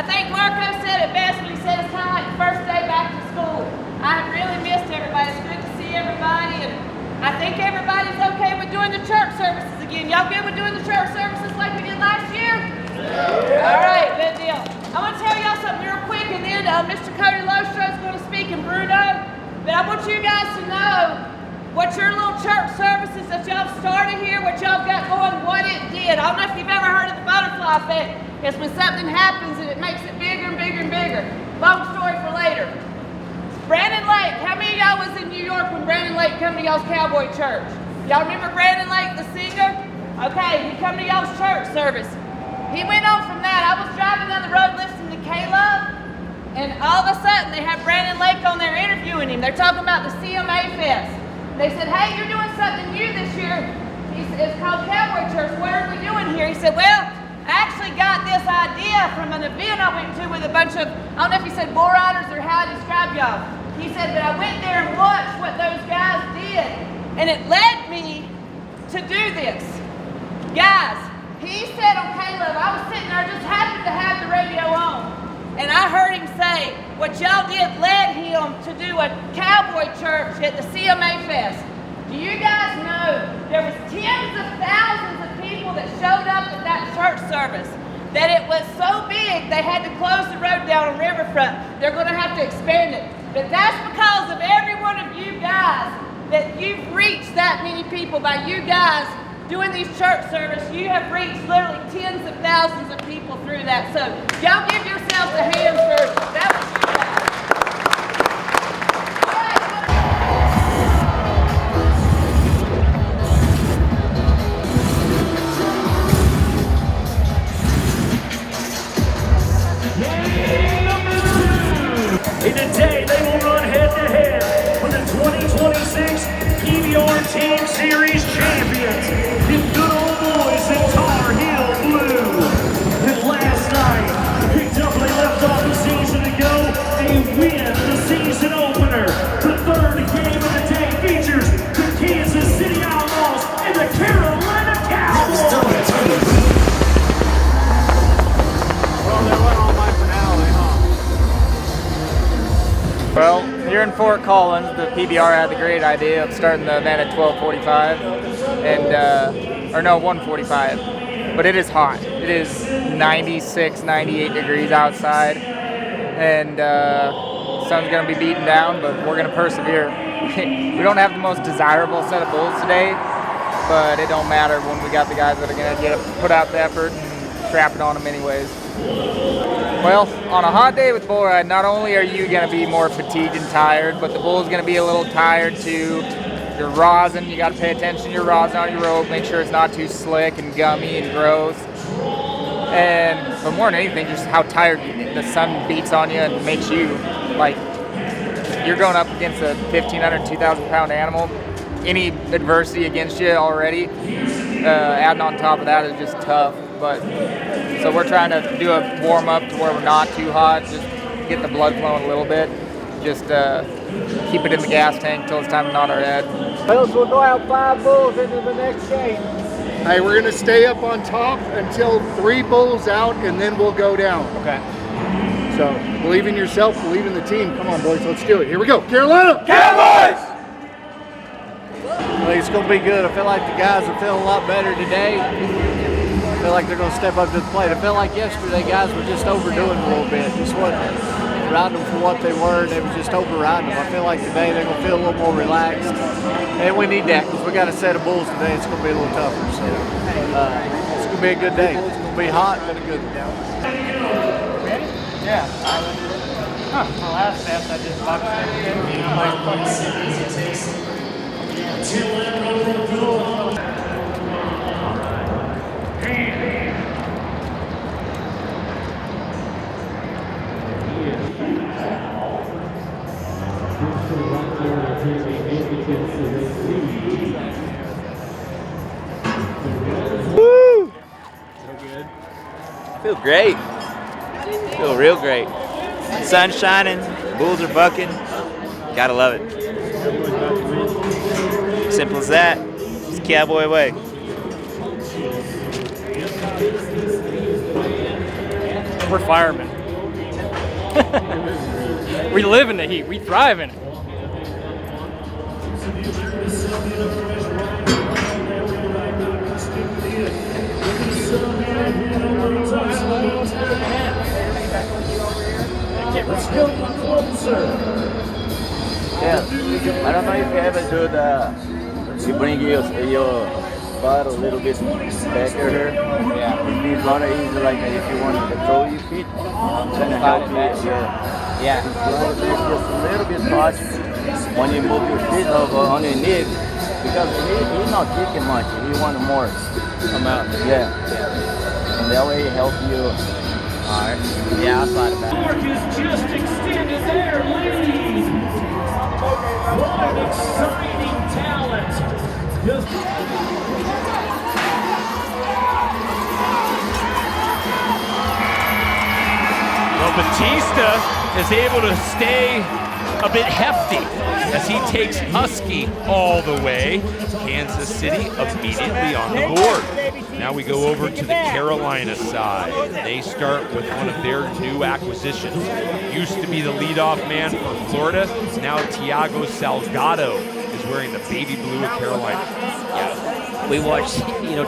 think Marco said it best when he said it's kind of like the first day back to school. I have really missed everybody. It's good to see everybody, and I think everybody's okay with doing the church services again. Y'all good with doing the church services like we did last year? Yeah. All right, good deal. I want to tell y'all something real quick, and then Mr. Cody Lostro is going to speak, and Bruno. But I want you guys to know what your little church services that y'all started here, what y'all got going, what it did. I don't know if you've ever heard of the butterfly effect. It's when something happens and it makes it bigger and bigger and bigger. Long story for later. Brandon Lake, how many of y'all was in New York when Brandon Lake come to y'all's Cowboy church? Y'all remember Brandon Lake, the singer? Okay, he come to y'all's church service. He went on from that. I was driving down the road listening to Caleb, and all of a sudden they had Brandon Lake on there interviewing him. They're talking about the CMA Fest. They said, hey, you're doing something new this year. It's called Cowboy Church. What are we doing here? He said, well, I actually got this idea from an event I went to with a bunch of, I don't know if he said bull riders or how I describe y'all. He said, but I went there and watched what those guys did, and it led me to do this. Guys, he said on Caleb, I was sitting there, just happened to have the radio on, and I heard him say, what y'all did led him to do a cowboy church at the CMA Fest. Do you guys know there was tens of thousands of people that showed up at that church service, that it was so big they had to close the road down on Riverfront. They're going to have to expand it. But that's because of every one of you guys, that you've reached that many people by you guys doing these church service. You have reached literally tens of thousands of people through that. So y'all give yourselves a hand for that was you guys. And today they will run head-to-head for the 2026 PBR Team Series champions, the good old boys in Tar Heel Blue. And last night, picked up where they left off the season ago, they win the season opener. The third game of the day features the Kansas City Outlaws and the Carolina Cowboys. Well, they went on my finale, huh? Well, here in Fort Collins, the PBR had the great idea of starting the event at 12:45, and or no, 1:45. But it is hot. It is 96, 98 degrees outside, and sun's gonna be beaten down, but we're gonna persevere. We don't have the most desirable set of bulls today, but it don't matter when we got the guys that are gonna put out the effort and trap it on them anyways. Well, on a hot day with bull ride, not only are you going to be more fatigued and tired, but the bull's going to be a little tired too. Your rosin, you got to pay attention to your rosin on your rope, make sure it's not too slick and gummy and gross. But more than anything, just how tired the sun beats on you and makes you, like, you're going up against a 1,500, 2,000 pound animal. Any adversity against you already, adding on top of that is just tough. But so we're trying to do a warm up to where we're not too hot, just get the blood flowing a little bit, just keep it in the gas tank until it's time to nod our head. Fellas, we'll go out 5 bulls into the next game. Hey, we're gonna stay up on top until 3 bulls out, and then we'll go down. Okay. So believe in yourself, believe in the team. Come on, boys, let's do it. Here we go. Carolina Cowboys! I think it's going to be good. I feel like the guys are feeling a lot better today. I feel like they're going to step up to the plate. I feel like yesterday guys were just overdoing a little bit. Just wasn't riding them for what they were. They were just overriding them. I feel like today they're going to feel a little more relaxed. And we need that because we got a set of bulls today. It's going to be a little tougher. So it's going to be a good day. It's going to be hot, but a good one. Ready? Yeah. My last fast, I just boxed Woo! So good. Feel great. Feel real great. Sun's shining, bulls are bucking. Gotta love it. Simple as that. It's Cowboy way. We're firemen. We live in the heat. We thrive in it. Yeah, I don't know if you ever do you bring your butt a little bit back here. Yeah. It's not easy like if you want to control your feet. Then help you. Yeah. Just a little bit touch when you move your feet over on your knee because he's not kicking much. He wants more amount. Yeah. And that way it helps you. Alright. Yeah, outside of that. Marcus just extended their lead. What an exciting talent. Well, Batista is able to stay a bit hefty as he takes Husky all the way. Kansas City immediately on the board. Now we go over to the Carolina side. They start with one of their new acquisitions. Used to be the leadoff man for Florida. Now Tiago Salgado is wearing the baby blue of Carolina. Yeah. We watched,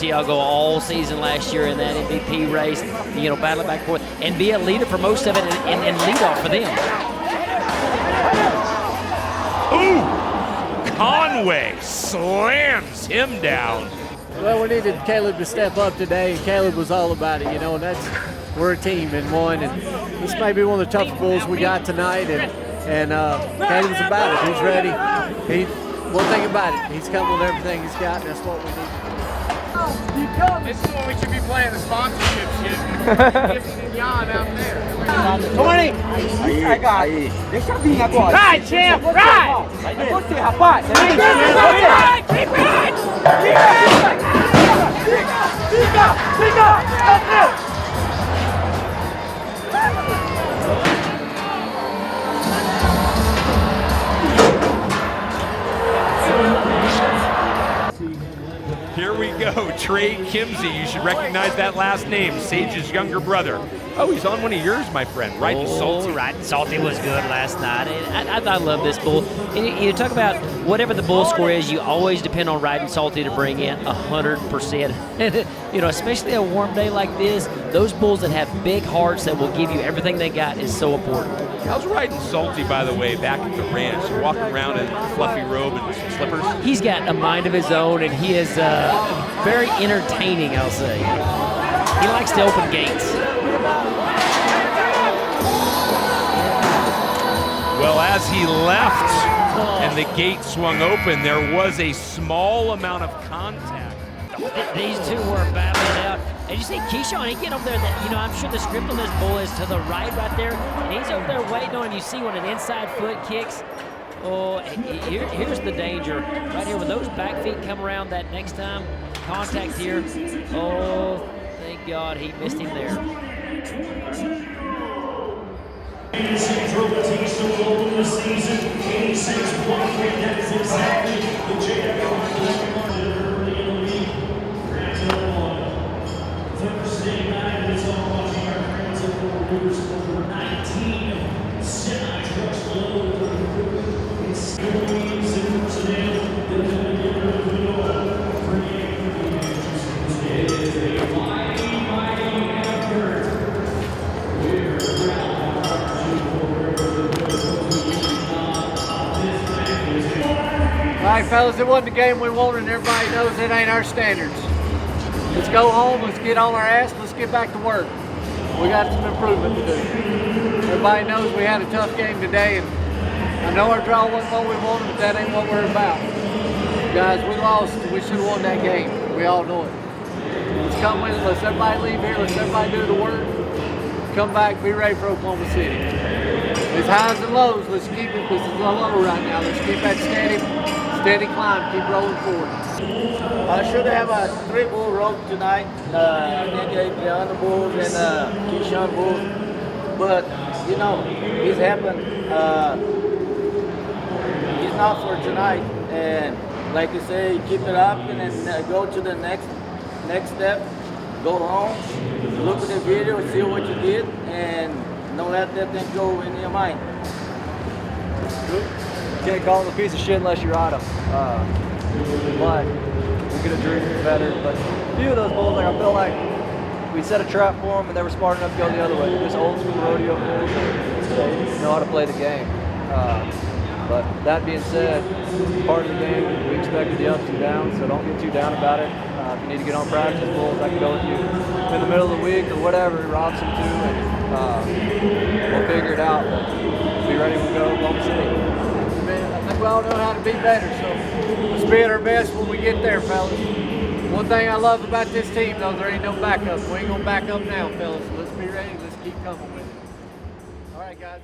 Tiago all season last year in that MVP race, battling back and forth, and be a leader for most of it and lead off for them. Ooh! Conway slams him down. Well, we needed Caleb to step up today, and Caleb was all about it, and we're a team and one, and this may be one of the toughest bulls we got tonight, and Caleb's about it. He's ready. One thing about it, he's coming with everything he's got, and that's what we need. This is when we should be playing the sponsorship shit. Yawn out there. 20! Aí. Deixa vir agora. Vai, champ, vai! É você, rapaz. Fica! Here we go, Trey Kimsey. You should recognize that last name, Sage's younger brother. Oh, he's on one of yours, my friend. Riding Salty. Riding Salty was good last night. I love this bull. And you talk about whatever the bull score is, you always depend on Riding Salty to bring in 100%. Especially a warm day like this, those bulls that have big hearts that will give you everything they got is so important. How's Riding Salty, by the way, back at the ranch? Walking around in a fluffy robe and some slippers? He's got a mind of his own, and he is very entertaining, I'll say. He likes to open gates. Well, as he left and the gate swung open, there was a small amount of contact. These two were battling out. And you see Keyshawn, he get over there. I'm sure the script on this bull is to the right there. And he's over there waiting on him. You see when an inside foot kicks. Oh, here's the danger. Right here, when those back feet come around that next time, contact here. Oh, thank God he missed him there. Central Batista will open the season 86 walking. That is exactly the early in the league. Thursday night, it's all watching our friends at the Rivers over 19 semi-trucks load. It's Williams and personnel. They're going to get rid of the door. It is a mighty effort. We're All right, fellas, it wasn't the game we wanted, and everybody knows it ain't our standards. Let's go home, let's get on our ass, let's get back to work. We got some improvement to do. Everybody knows we had a tough game today, and I know our draw wasn't what we wanted, but that ain't what we're about. Guys, we lost, we should have won that game. We all know it. Let's come with it, let's everybody leave here, let's everybody do the work. Come back, be ready for Oklahoma City. There's highs and lows, let's keep it, this is a low right now. Let's keep that steady climb, keep rolling forward. I should have a 3-bull rope tonight. I think the other bulls and Keyshawn bulls. But, it's happened. It's not for tonight. And like you say, keep it up and then go to the next step. Go home, look at the video, see what you did, and don't let that thing go in your mind. Can't call him a piece of shit unless you ride him. But we could have dreamed better. But a few of those bulls, like I feel like we set a trap for them and they were smart enough to go the other way. They're just old school rodeo bulls and they know how to play the game. But that being said, part of the game, we expected the ups and downs, so don't get too down about it. If you need to get on practice bulls, I can go with you in the middle of the week or whatever, Robson too, and we'll figure it out. But be ready to go Oklahoma City. Man, I think we all know how to be better, so let's be at our best when we get there, fellas. One thing I love about this team, though, there ain't no backup. We ain't gonna back up now, fellas. So let's be ready. Let's keep coming with it. All right, guys.